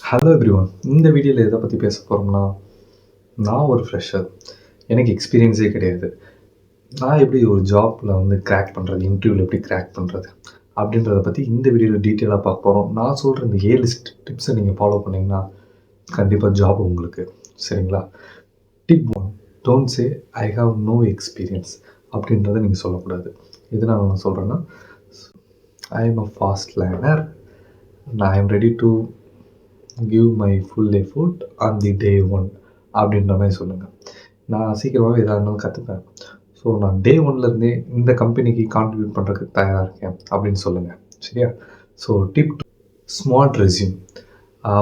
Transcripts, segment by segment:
Hello everyone. இந்த வீடியோவில் எதை பற்றி பேச போகிறோம்னா, நான் ஒரு ஃப்ரெஷர். எனக்கு எக்ஸ்பீரியன்ஸே கிடையாது. நான் எப்படி ஒரு ஜாப்பில் கிராக் பண்ணுறது, இன்டர்வியூவில் எப்படி கிராக் பண்ணுறது அப்படின்றத பற்றி இந்த வீடியோவில் டீட்டெயிலாக பார்க்க போகிறோம். நான் சொல்கிற இந்த 7 டிப்ஸை நீங்கள் ஃபாலோ பண்ணிங்கன்னா கண்டிப்பாக ஜாப் உங்களுக்கு. சரிங்களா? Tip 1, don't say I have no experience அப்படின்றத நீங்கள் சொல்லக்கூடாது. எதனால் நான் சொல்கிறேன்னா, I am a fast learner, I am ready to give my full effort on the day 1 அப்படின்ற மாதிரி சொல்லுங்கள். நான் சீக்கிரமாகவே எதாக இருந்தாலும் கற்றுப்பேன். ஸோ நான் டே 1லேருந்தே இந்த கம்பெனிக்கு கான்ட்ரிபியூட் பண்ணுறதுக்கு தயாராக இருக்கேன் அப்படின்னு சொல்லுங்கள். சரியா? So tip 2, smart resume.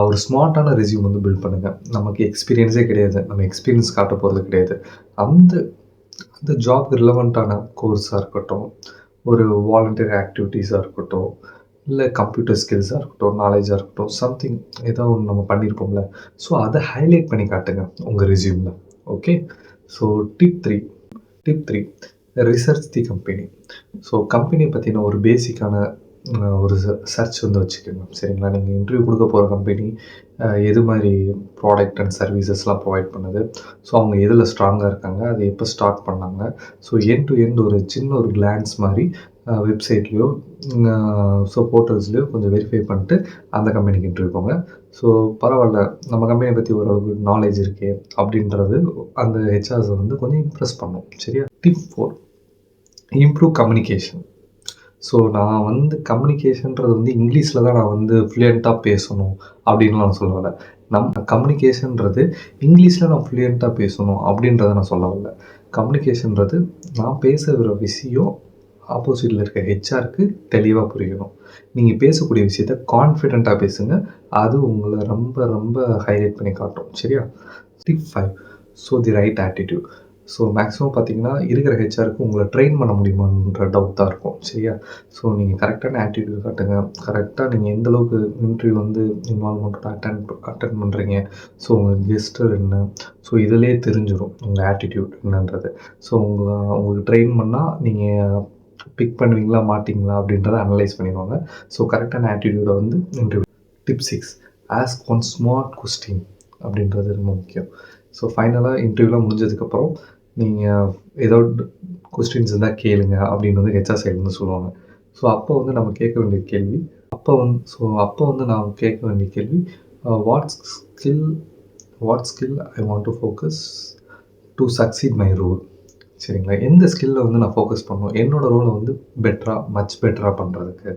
ஒரு ஸ்மார்ட்டான ரெஸ்யூம் பில்ட் பண்ணுங்கள். நமக்கு எக்ஸ்பீரியன்ஸே கிடையாது, நம்ம எக்ஸ்பீரியன்ஸ் காட்ட போகிறது கிடையாது. அந்த அந்த ஜாப்க்கு ரிலவெண்ட்டான கோர்ஸாக இருக்கட்டும், ஒரு வாலண்டியர் ஆக்டிவிட்டீஸாக இருக்கட்டும், இல்லை கம்ப்யூட்டர் ஸ்கில்ஸாக இருக்கட்டும், நாலேஜாக இருக்கட்டும், சம்திங் ஏதோ ஒன்று நம்ம பண்ணியிருப்போம்ல, ஸோ அதை ஹைலைட் பண்ணி காட்டுங்க உங்கள் ரெஸ்யூமில். Okay. So tip three research the company. So கம்பெனியை பற்றின ஒரு பேசிக்கான ஒரு சர்ச் வச்சுக்கோங்க. சரிங்களா? நீங்கள் இன்டர்வியூ கொடுக்க போகிற கம்பெனி எது மாதிரி ப்ராடக்ட் அண்ட் சர்வீசஸ்லாம் ப்ரொவைட் பண்ணுது, ஸோ அவங்க எதில் ஸ்ட்ராங்காக இருக்காங்க, அதை எப்போ ஸ்டார்ட் பண்ணாங்க, ஸோ எண்ட் டு எண்ட் ஒரு சின்ன ஒரு கிளான்ஸ் மாதிரி வெப்சைட்லேயோ ஸோ போர்ட்டல்ஸ்லேயோ கொஞ்சம் வெரிஃபை பண்ணிட்டு அந்த கம்பெனிக்கு இன்டர்வியூ போங்க. ஸோ பரவாயில்ல, நம்ம கம்பெனியை பற்றி ஓரளவுக்கு நாலேஜ் இருக்கே அப்படின்றது அந்த ஹெச்ஆர்ஸை கொஞ்சம் இம்ப்ரெஸ் பண்ணும். சரியா? Tip 4, improve communication. ஸோ நான் கம்யூனிகேஷன்றது இங்கிலீஷில் தான் நான் ஃப்ளூயண்ட்டாக பேசணும் அப்படின்னு நான் சொல்ல வரல. நம்ம கம்யூனிகேஷன்றது இங்கிலீஷில் நான் ஃப்ளூயண்ட்டாக பேசணும் அப்படின்றத நான் சொல்ல வரல. கம்யூனிகேஷன்றது நான் பேசுகிற விஷயம் ஆப்போசிட்டில் இருக்க ஹெச்ஆருக்கு தெளிவாக புரியணும். நீங்கள் பேசக்கூடிய விஷயத்த கான்ஃபிடெண்ட்டாக பேசுங்க. அது உங்களை ரொம்ப ரொம்ப ஹைலைட் பண்ணி காட்டும். சரியா? Tip 5, so the right attitude. So maximum பார்த்தீங்கன்னா இருக்கிற ஹெச்ஆருக்கு உங்களை ட்ரெயின் பண்ண முடியுமான்ற டவுட் தான் இருக்கும். சரியா? ஸோ நீங்கள் கரெக்டான ஆட்டிடியூட் காட்டுங்க. கரெக்டாக நீங்கள் எந்தளவுக்கு இன்டர்வியூ இன்வால்வ்மெண்ட்டோட அட்டன் பண்ணுறீங்க, ஸோ உங்கள் கெஸ்டர் என்ன, ஸோ இதிலே தெரிஞ்சிடும் உங்கள் ஆட்டிடியூட் என்னன்றது. ஸோ உங்களுக்கு ட்ரெயின் பண்ணால் நீங்கள் பிக் பண்ணுவீங்களா மாட்டிங்களா அப்படின்றத அனலைஸ் பண்ணிடுவாங்க. ஸோ கரெக்டான ஆட்டிடியூடை interview. Tip 6, ask one smart question அப்படின்றது ரொம்ப முக்கியம். ஸோ ஃபைனலாக இன்டர்வியூலாம் முடிஞ்சதுக்கப்புறம் நீங்கள் ஏதோ கொஸ்டின்ஸ் இருந்தால் கேளுங்க அப்படின்னு ஹெச்ஆர் சைட்லேருந்து சொல்லுவாங்க. ஸோ அப்போ நம்ம கேட்க வேண்டிய கேள்வி நான் கேட்க வேண்டிய கேள்வி, what skill I want to focus to succeed my role. சரிங்களா? எந்த ஸ்கில்ல நான் ஃபோக்கஸ் பண்ணணும், என்னோடய ரோலை மச் பெட்டராக பண்ணுறதுக்கு.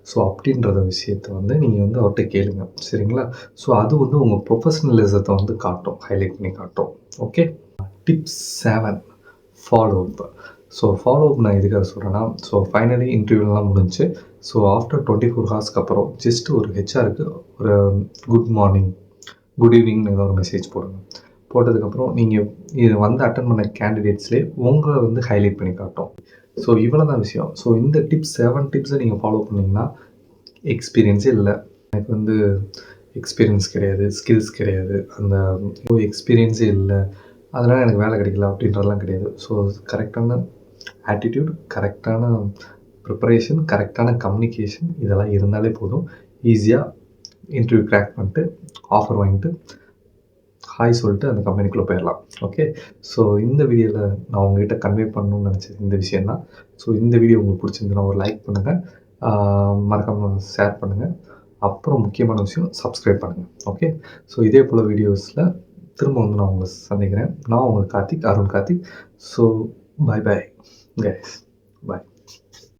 ஸோ அப்படின்றத விஷயத்தை நீங்கள் அவர்கிட்ட கேளுங்க. சரிங்களா? ஸோ அது உங்கள் ப்ரொஃபஷ்னலிசத்தை காட்டும், ஹைலைட் பண்ணி காட்டும். Okay. Tip 7, follow up. So follow up நான் எதுக்காக சொல்கிறேன்னா, ஸோ ஃபைனலி இன்டர்வியூலாம் முடிஞ்சு, ஸோ ஆஃப்டர் 24 ஹவர்ஸ்க்கு அப்புறம் ஜஸ்ட் ஒரு ஹெச்ஆருக்கு ஒரு குட் மார்னிங், குட் ஈவினிங்னு ஏதோ ஒரு மெசேஜ் போடுங்க. போட்டதுக்கப்புறம் நீங்கள் இது அட்டன் பண்ண கேண்டிடேட்ஸ்லேயே உங்களை ஹைலைட் பண்ணி காட்டும். ஸோ இவ்வளோ தான் விஷயம். ஸோ இந்த 7 டிப்ஸை நீங்கள் ஃபாலோ பண்ணிங்கன்னா, எக்ஸ்பீரியன்ஸே இல்லை, எனக்கு எக்ஸ்பீரியன்ஸ் கிடையாது, ஸ்கில்ஸ் கிடையாது, அந்த எக்ஸ்பீரியன்ஸே இல்லை, அதனால் எனக்கு வேலை கிடைக்கல அப்படின்றதெல்லாம் கிடையாது. ஸோ கரெக்டான ஆட்டிடியூட், கரெக்டான ப்ரிப்பரேஷன், கரெக்டான கம்யூனிகேஷன் இதெல்லாம் இருந்தாலே போதும். ஈஸியாக இன்டர்வியூ கிராக் பண்ணிட்டு ஆஃபர் வாங்கிட்டு ஹாய் சொல்லிட்டு அந்த கம்பெனிக்குள்ளே போயிடலாம். ஓகே. ஸோ இந்த வீடியோவில் நான் உங்கள்கிட்ட கன்வே பண்ணணும்னு நினச்சது இந்த விஷயம் தான். ஸோ இந்த வீடியோ உங்களுக்கு பிடிச்சிருந்துன்னா ஒரு லைக் பண்ணுங்கள், மறக்காமல் ஷேர் பண்ணுங்கள். அப்புறம் முக்கியமான விஷயம் சப்ஸ்கிரைப் பண்ணுங்கள். ஓகே. ஸோ இதே போல் வீடியோஸில் திரும்ப நான் உங்களை சந்திக்கிறேன். நான் உங்கள் Arun Karthik. So bye guys. பாய்.